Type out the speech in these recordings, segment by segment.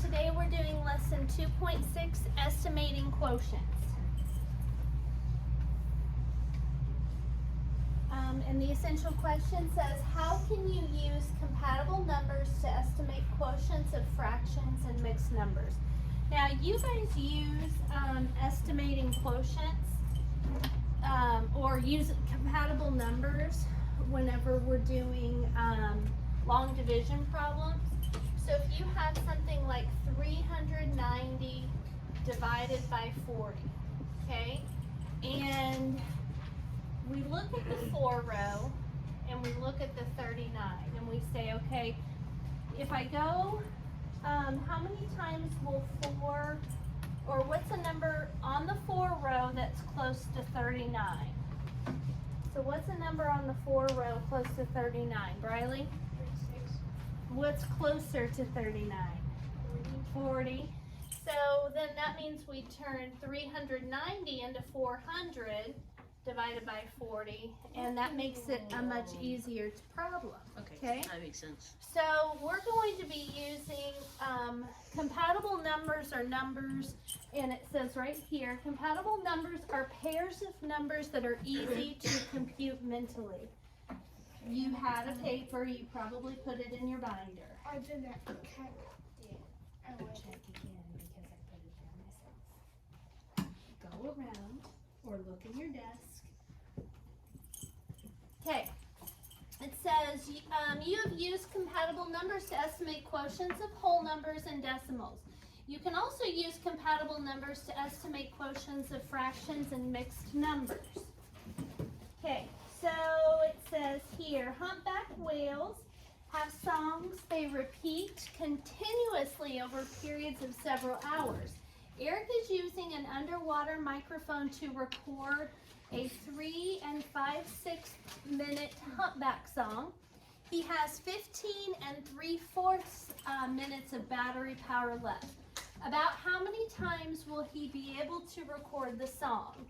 Today we're doing lesson 2.6, estimating quotients. And the essential question says, how can you use compatible numbers to estimate quotients of fractions and mixed numbers? Now, you guys use estimating quotients or use compatible numbers whenever we're doing long division problems. So if you have something like 390 divided by 40, okay, and we look at the 4 row and we look at the 39 and we say, okay, if I go, how many times will 4, or what's a number on the 4 row that's close to 39? So what's a number on the 4 row close to 39, Briley? 36. What's closer to 39? 40. So then that means we turn 390 into 400 divided by 40, and that makes it a much easier problem. Okay? That makes sense. So we're going to be using compatible numbers or numbers, and it says right here, compatible numbers are pairs of numbers that are easy to compute mentally. You had a paper, you probably put it in your binder. I did that. Okay. I will check again because I put it there myself. Go around or look in your desk. Okay. It says you have used compatible numbers to estimate quotients of whole numbers and decimals. You can also use compatible numbers to estimate quotients of fractions and mixed numbers. Okay, so it says here, humpback whales have songs they repeat continuously over periods of several hours. Eric is using an underwater microphone to record a 3 5/6 minute humpback song. He has 15 3/4 minutes of battery power left. About how many times will he be able to record the song?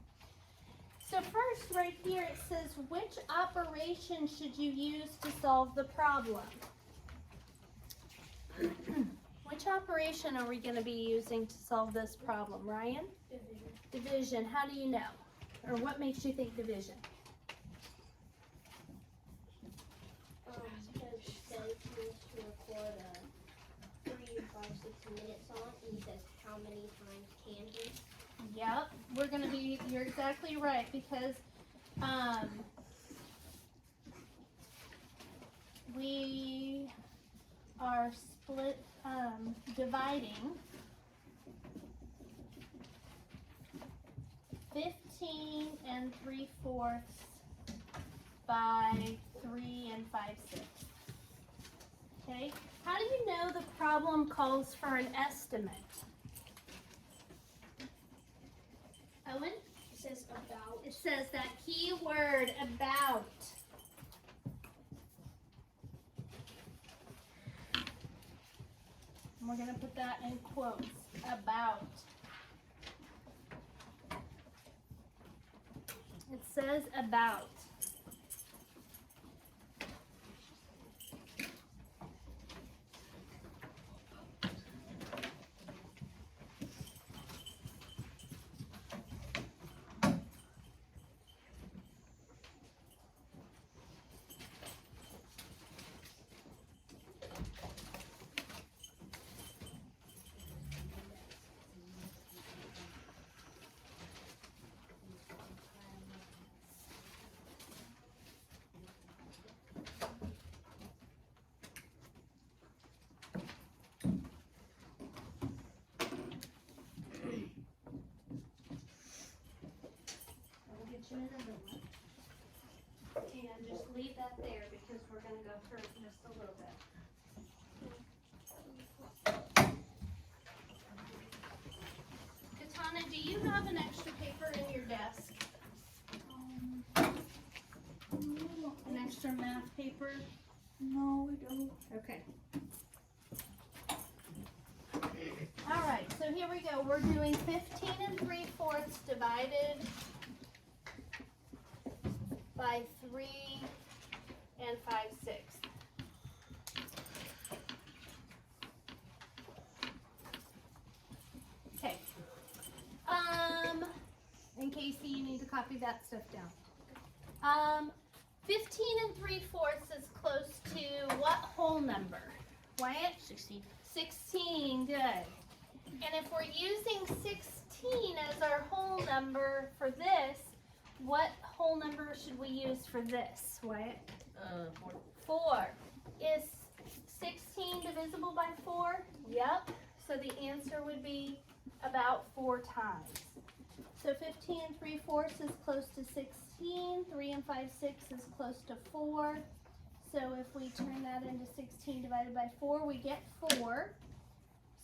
So first, right here, it says, which operation should you use to solve the problem? Which operation are we going to be using to solve this problem, Ryan? Division. Division. How do you know? Or what makes you think division? Because it says he needs to record a 3 5/6 minute song, and he says how many times can he? Yep, we're gonna be, you're exactly right, because we are dividing 15 3/4 by 3 5/6. Okay, how do you know the problem calls for an estimate? Owen? It says about. It says that key word, about. And we're going to put that in quotes, about. It says about. Another one. And just leave that there because we're going to go through it just a little bit. Katana, do you have an extra paper in your desk? An extra math paper? No, we don't. Okay. All right, so here we go. We're doing 15 3/4 divided by 3 5/6. in case you need to copy that stuff down. 15 3/4 is close to what whole number? Wyatt? 16. 16, good. And if we're using 16 as our whole number for this, what whole number should we use for this, Wyatt? 4. 4. Is 16 divisible by 4? Yep. So the answer would be about 4 times. So 15 3/4 is close to 16. 3 5/6 is close to 4. So if we turn that into 16 divided by 4, we get 4.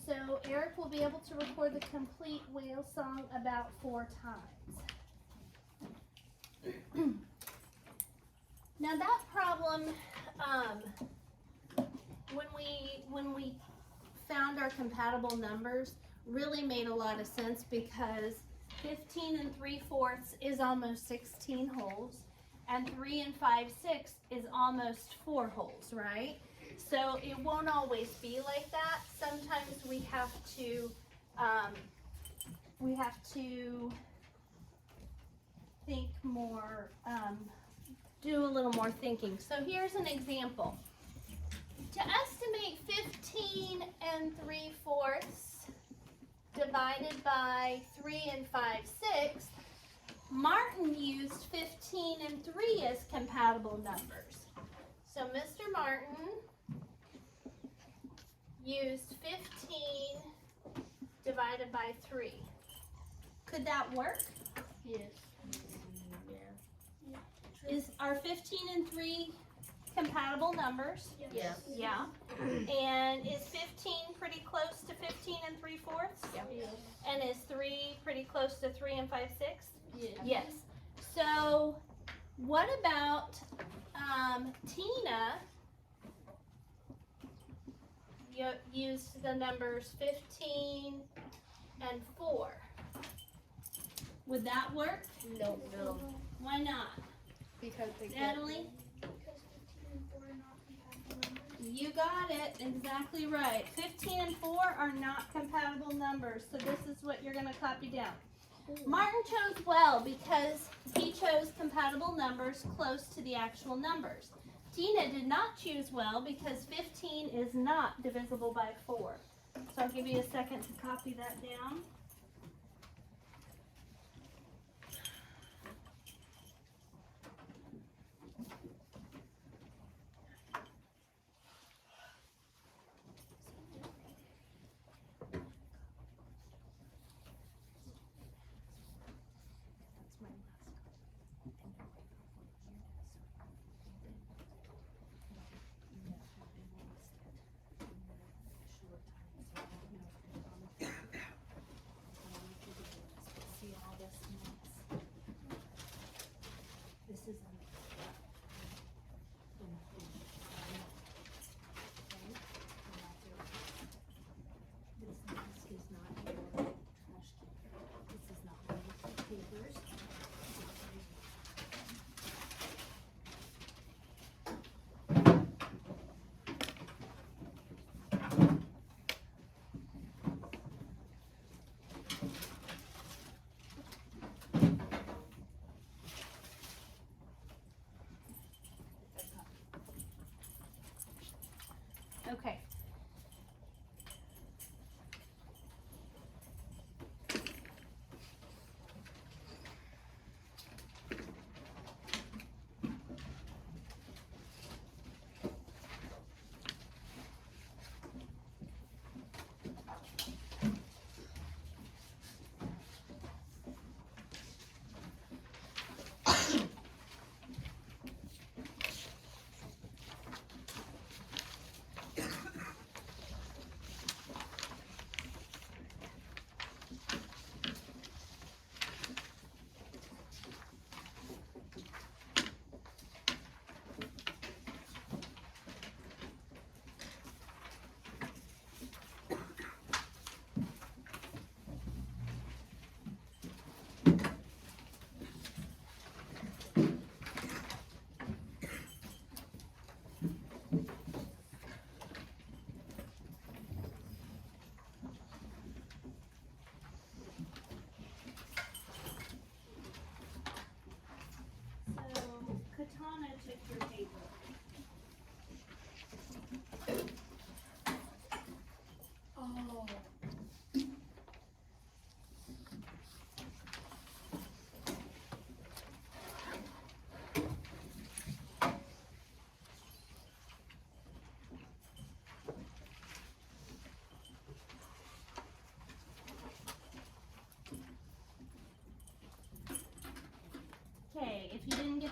So Eric will be able to record the complete whale song about 4 times. Now that problem, when we found our compatible numbers, really made a lot of sense because 15 3/4 is almost 16 wholes, and 3 5/6 is almost 4 wholes, right? So it won't always be like that. Sometimes we have to think more, do a little more thinking. So here's an example. To estimate 15 3/4 divided by 3 5/6, Martin used 15 and 3 as compatible numbers. So Mr. Martin used 15 divided by 3. Could that work? Yes. Are 15 and 3 compatible numbers? Yeah. Yeah. And is 15 pretty close to 15 3/4? Yeah. And is 3 pretty close to 3 5/6? Yeah. Yes. So what about Tina used the numbers 15 and 4. Would that work? No. Why not? Because they get Natalie? because 15 and 4 are not compatible numbers. You got it. Exactly right. 15 and 4 are not compatible numbers. So this is what you're going to copy down. Martin chose well because he chose compatible numbers close to the actual numbers. Tina did not choose well because 15 is not divisible by 4. So I'll give you a second to copy that down.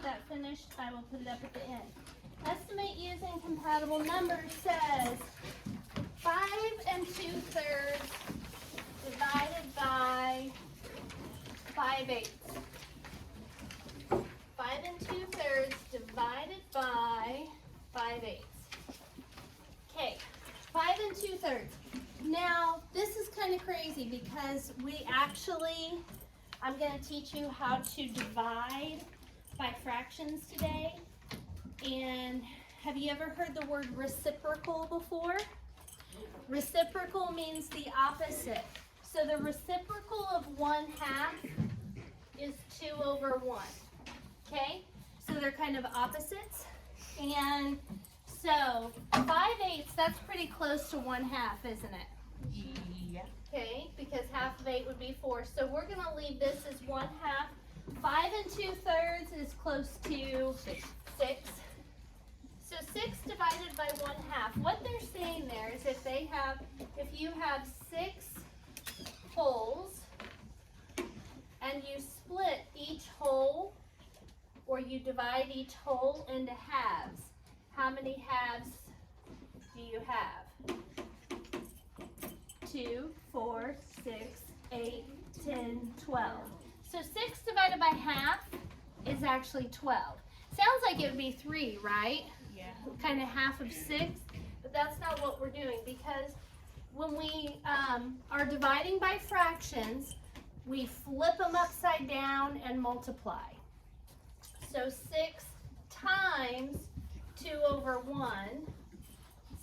that finished, I will put it up at the end. Estimate using compatible numbers says 5 2/3 divided by 5/8. 5 2/3 divided by 5/8. Okay, 5 2/3. Now, this is kind of crazy because I'm going to teach you how to divide by fractions today. And have you ever heard the word reciprocal before? Reciprocal means the opposite. So the reciprocal of 1/2 is 2/1. Okay? So they're kind of opposites. And so 5/8, that's pretty close to 1/2, isn't it? Yeah. Okay, because half of 8 would be 4. So we're going to leave this as 1/2. 5 2/3 is close to 6. So 6 divided by 1/2. What they're saying there is if you have 6 wholes and you split each whole or you divide each whole into halves, how many halves do you have? 2, 4, 6, 8, 10, 12. So 6 divided by half is actually 12. Sounds like it would be 3, right? Yeah. Kind of half of 6, but that's not what we're doing because when we are dividing by fractions, we flip them upside down and multiply. So 6 times 2/1.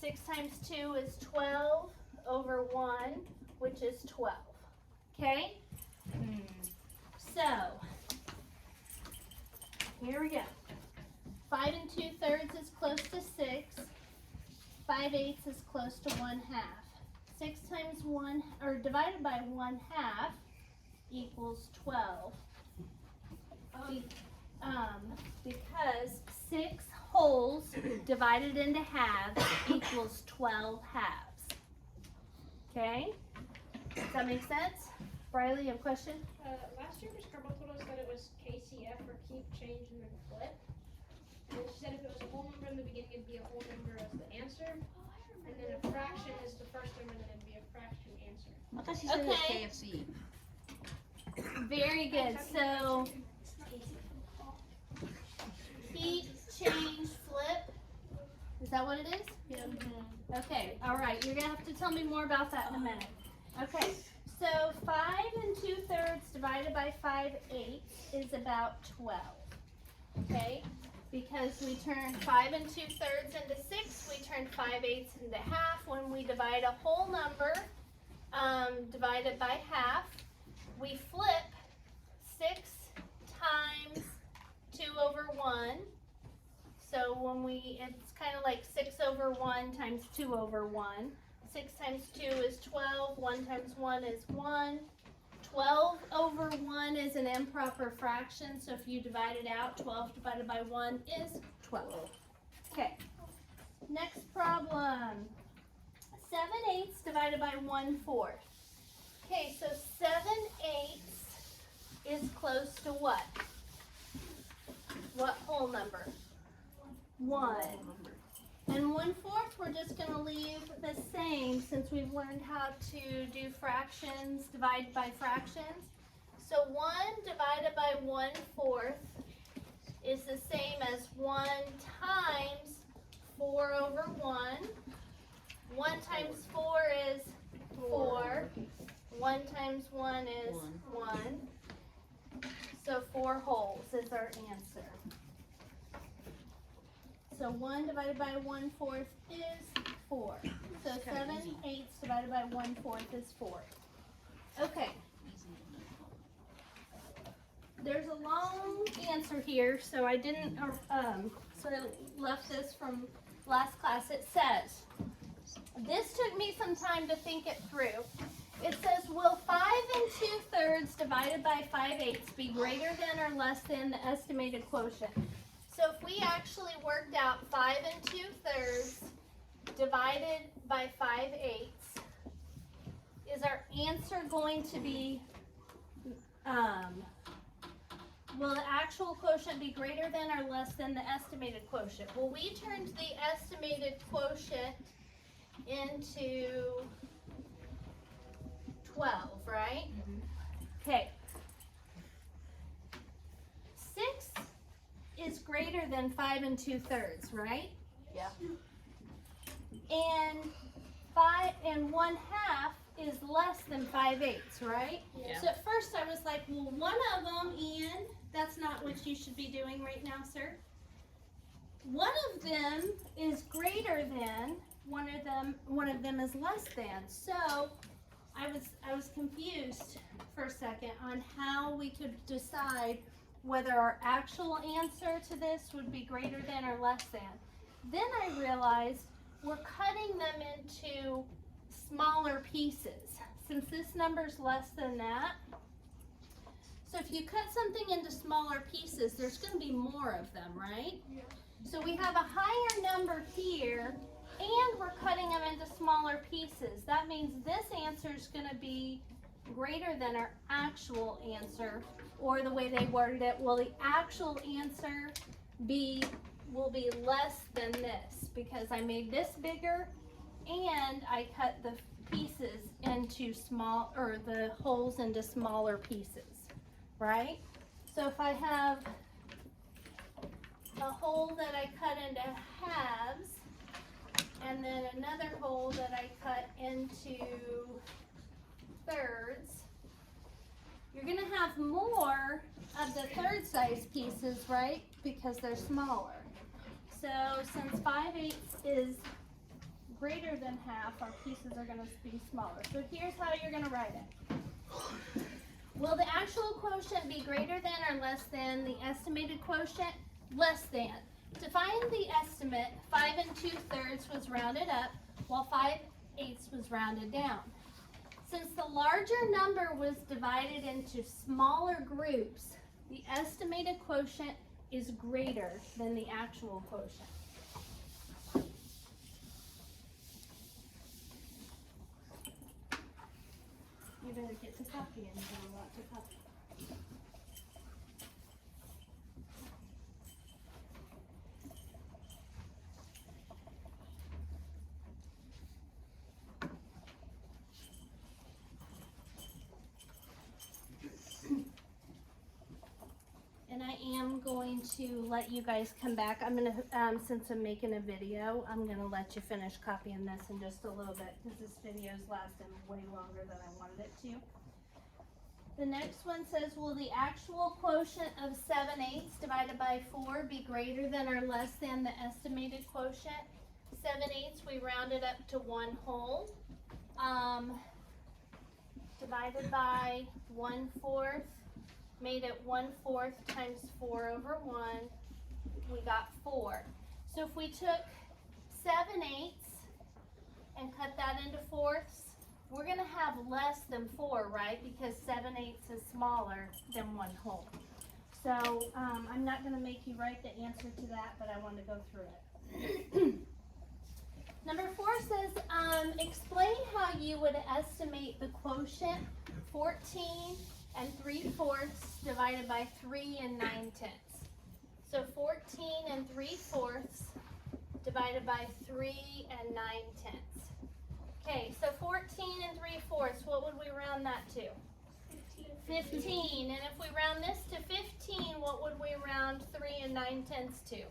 6 times 2 is 12/1, which is 12. Okay? So, here we go. 5 2/3 is close to 6. 5/8 is close to 1/2. 6 times 1, or divided by 1/2 equals 12. Because 6 wholes divided into halves equals 12 halves. Okay? Does that make sense? Briley, you have a question? Last year, Ms. Carbo told us that it was KCF, or keep, change, and then flip. And she said if it was a whole number in the beginning, it'd be a whole number as the answer. And then a fraction is the first number, then it'd be a fraction answer. I thought she said it was Okay. KFC. Very good. So, keep, change, flip. Is that what it is? Okay, all right. You're going to have to tell me more about that in a minute. Okay, so 5 2/3 divided by 5/8 is about 12. Okay, because we turn 5 2/3 into 6, we turn 5/8 into half. When we divide a whole number divided by half, we flip 6 times 2/1. So it's kind of like 6/1 times 2/1. 6 times 2 is 12. 1 times 1 is 1. 12/1 is an improper fraction. So if you divide it out, 12 divided by 1 is 12. Okay. Next problem. 7/8 divided by 1/4. Okay, so 7/8 is close to what? What whole number? 1. And 1/4 we're just going to leave the same since we've learned how to do fractions, divide by fractions. So 1 divided by 1/4 is the same as 1 times 4/1. 1 times 4 is 4. 1 times 1 is 1. So 4 wholes is our answer. So 1 divided by 1/4 is 4. So 7/8 divided by 1/4 is 4. Okay. There's a long answer here, so I didn't, so I left this from last class. It says, this took me some time to think it through. It says, will 5 2/3 divided by 5/8 be greater than or less than the estimated quotient? So if we actually worked out 5 2/3 divided by 5/8, is our answer going to be will the actual quotient be greater than or less than the estimated quotient? Well, we turned the estimated quotient into 12, right? Okay. 6 is greater than 5 2/3, right? Yeah. And 5 1/2 is less than 5/8, right? Yeah. So at first I was like, well, one of them, Ian, that's not what you should be doing right now, sir. One of them is greater than, one of them is less than. So I was confused for a second on how we could decide whether our actual answer to this would be greater than or less than. Then I realized we're cutting them into smaller pieces. Since this number's less than that, so if you cut something into smaller pieces, there's going to be more of them, right? Yeah. So we have a higher number here, and we're cutting them into smaller pieces. That means this answer is going to be greater than our actual answer, or the way they worded it, will the actual answer will be less than this, because I made this bigger and I cut the pieces into the holes into smaller pieces, right? So if I have a hole that I cut into halves, and then another hole that I cut into thirds, you're going to have more of the third size pieces, right? Because they're smaller. So since 5/8 is greater than half, our pieces are going to be smaller. So here's how you're going to write it. Will the actual quotient be greater than or less than the estimated quotient? Less than. To find the estimate, 5 2/3 was rounded up, while 5/8 was rounded down. Since the larger number was divided into smaller groups, the estimated quotient is greater than the actual quotient. You better get to copying. You have a lot to copy. And I am going to let you guys come back. I'm going to, since I'm making a video, I'm going to let you finish copying this in just a little bit, because this video's lasting way longer than I wanted it to. The next one says, will the actual quotient of 7/8 divided by 4 be greater than or less than the estimated quotient? 7/8 we rounded up to 1 whole. Divided by 1/4. Made it 1/4 times 4/1, we got 4. So if we took 7/8 and cut that into fourths, we're going to have less than 4, right? Because 7/8 is smaller than 1 whole. So I'm not going to make you write the answer to that, but I want to go through it. Number 4 says, explain how you would estimate the quotient 14 3/4 divided by 3 9/10. So 14 3/4 divided by 3 9/10. Okay, so 14 3/4, what would we round that to? 15. And if we round this to 15, what would we round 3 9/10 to?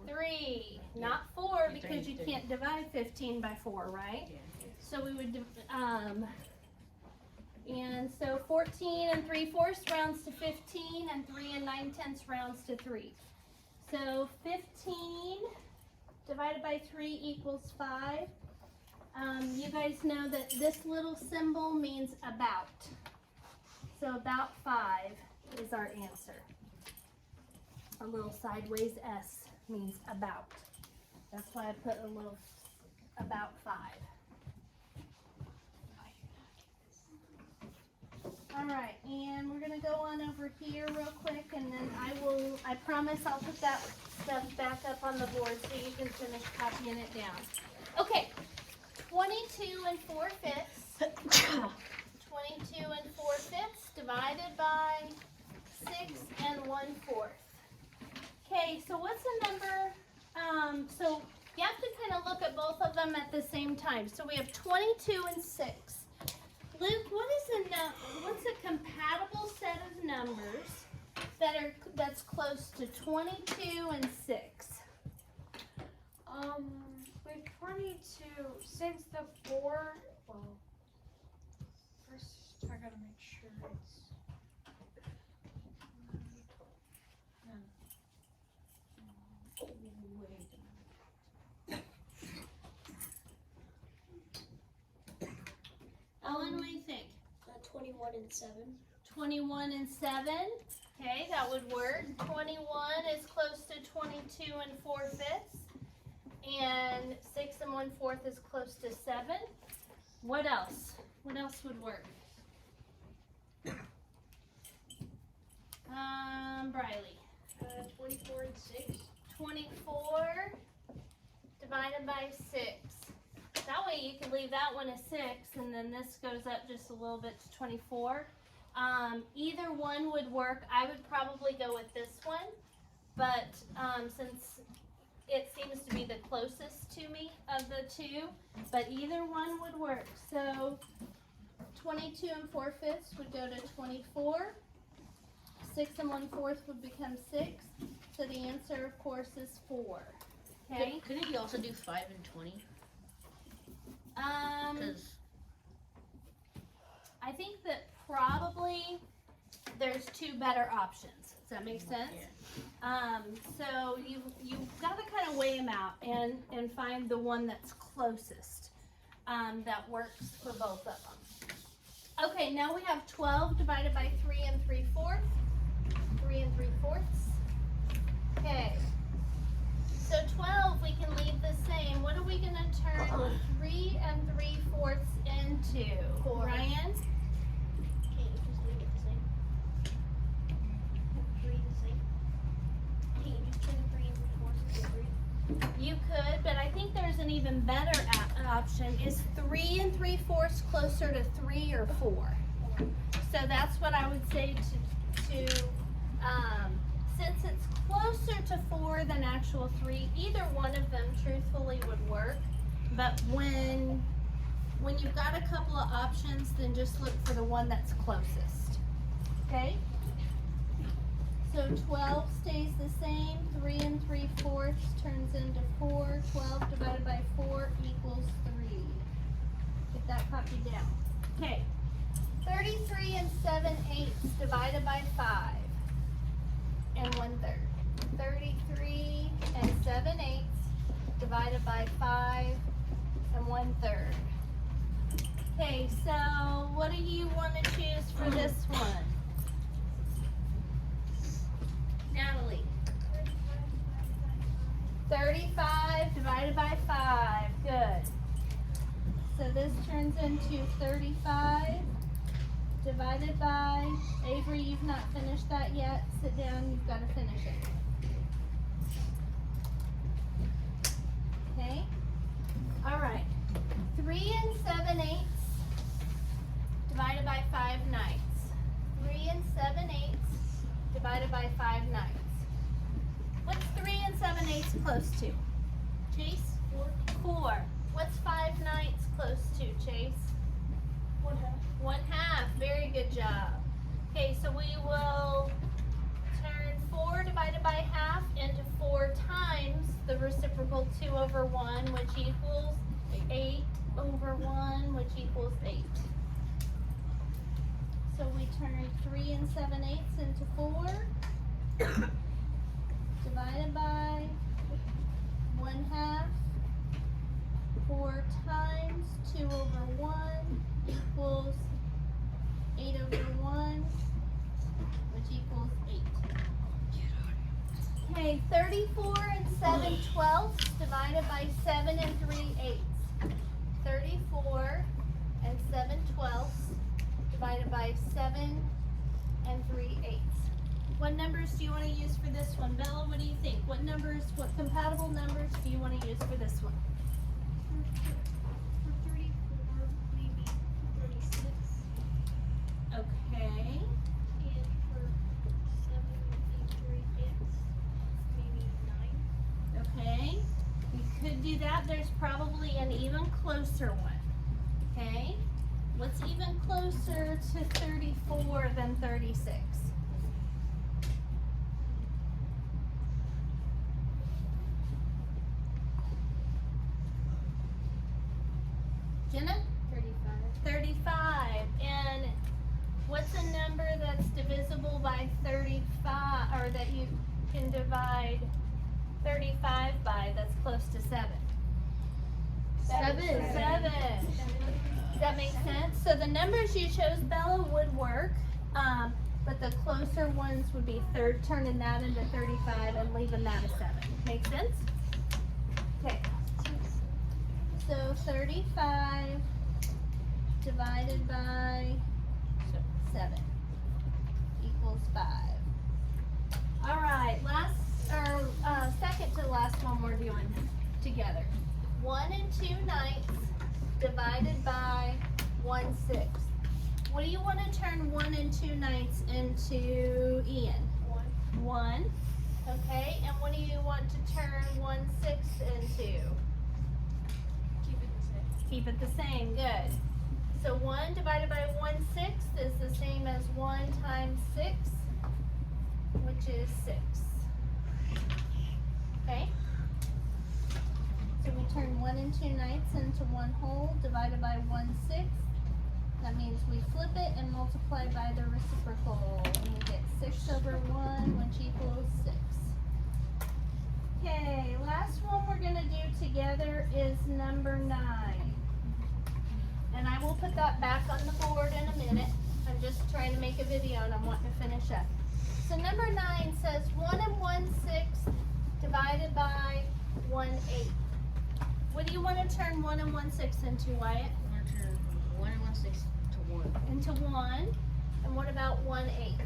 3. Not 4, because you can't divide 15 by 4, right? So we would, and so 14 3/4 rounds to 15, and 3 9/10 rounds to 3. So 15 divided by 3 equals 5. You guys know that this little symbol means about. So about 5 is our answer. A little sideways S means about. That's why I put a little about 5. Alright, and we're going to go on over here real quick, and then I promise I'll put that stuff back up on the board so you can finish copying it down. Okay, 22 4/5. 22 4/5 divided by 6 1/4. Okay, so what's the number? So you have to kind of look at both of them at the same time. So we have 22 and 6. Luke, what's a compatible set of numbers that's close to 22 and 6? With 22, since the 4, well, first I gotta make sure it's. Ellen, what do you think? 21 and 7. 21 and 7. Okay, that would work. 21 is close to 22 and 4/5. And 6 1/4 is close to 7. What else? What else would work? Briley. 24 and 6. 24 divided by 6. That way you can leave that one a 6, and then this goes up just a little bit to 24. Either one would work. I would probably go with this one, but since it seems to be the closest to me of the two, but either one would work. So 22 and 4/5 would go to 24. 6 1/4 would become 6. So the answer, of course, is 4. Okay. Couldn't you also do 5 and 20? Because I think that probably there's two better options. Does that make sense? Yeah. So you've got to kind of weigh them out and find the one that's closest that works for both of them. Okay, now we have 12 divided by 3 3/4. 3 3/4. Okay. So 12 we can leave the same. What are we going to turn 3 3/4 into? Ryan? Can't you just leave it the same? 3 the same? Can't you just turn 3 3/4 into 3? You could, but I think there's an even better option. Is 3 3/4 closer to 3 or 4? So that's what I would say since it's closer to 4 than actual 3, either one of them truthfully would work. But when you've got a couple of options, then just look for the one that's closest. Okay? So 12 stays the same. 3 3/4 turns into 4. 12 divided by 4 equals 3. Get that copied down. Okay. 33 and 7/8 divided by 5 and 1/3. 33 and 7/8 divided by 5 and 1/3. Okay, so what do you want to choose for this one? Natalie. 35 divided by 5. Good. So this turns into 35 divided by, Avery, you've not finished that yet. Sit down, you've got to finish it. Okay? All right. 3 and 7/8 divided by 5/9. 3 and 7/8 divided by 5/9. What's 3 and 7/8 close to? Chase? 4. What's 5/9 close to, Chase? 1/2. 1/2. Very good job. Okay, so we will turn 4 divided by half into 4 times the reciprocal 2 over 1, which equals 8 over 1, which equals 8. So we turn 3 and 7/8 into 4. Divided by 1/2. 4 times 2 over 1 equals 8 over 1, which equals 8. Okay, 34 and 7/12 divided by 7 3/8. 34 and 7/12 divided by 7 3/8. What numbers do you want to use for this one? Bella, what do you think? What compatible numbers do you want to use for this one? For 34, maybe 36. Okay. And for do that, there's probably an even closer one. Okay? What's even closer to 34 than 36? Jenna? 35. And what's a number that's divisible by 35, or that you can divide 35 by that's close to 7? 7. Does that make sense? So the numbers you chose, Bella, would work, but the closer ones would be turning that into 35 and leaving that a 7. Make sense? Okay. So 35 divided by 7 equals 5. All right, second to last one we're doing together. 1 2/9 divided by 1/6. What do you want to turn 1 2/9 into, Ian? 1. Okay, and what do you want to turn 1/6 into? Keep it the same, good. So 1 divided by 1/6 is the same as 1 times 6, which is 6. Okay? So we turn 1 2/9 into 1 whole divided by 1/6. That means we flip it and multiply by the reciprocal. And we get 6 over 1, which equals 6. Okay, last one we're going to do together is number 9. And I will put that back on the board in a minute. I'm just trying to make a video and I'm wanting to finish up. So number 9 says 1 1/6 divided by 1/8. What do you want to turn 1 1/6 into, Wyatt? I want to turn 1 1/6 to 1. Into 1. And what about 1/8?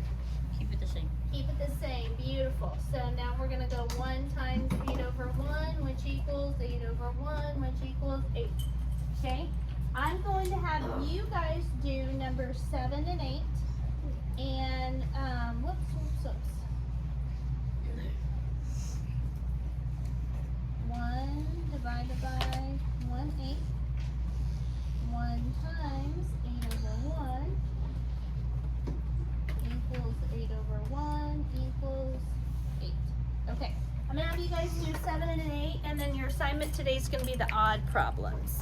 Keep it the same. Keep it the same. Beautiful. So now we're going to go 1 times 8 over 1, which equals 8 over 1, which equals 8. Okay? I'm going to have you guys do numbers 7 and 8. And, whoops. 1 divided by 1/8. 1 times 8 over 1 equals 8 over 1 equals 8. Okay, I'm going to have you guys do 7 and 8, and then your assignment today is going to be the odd problems.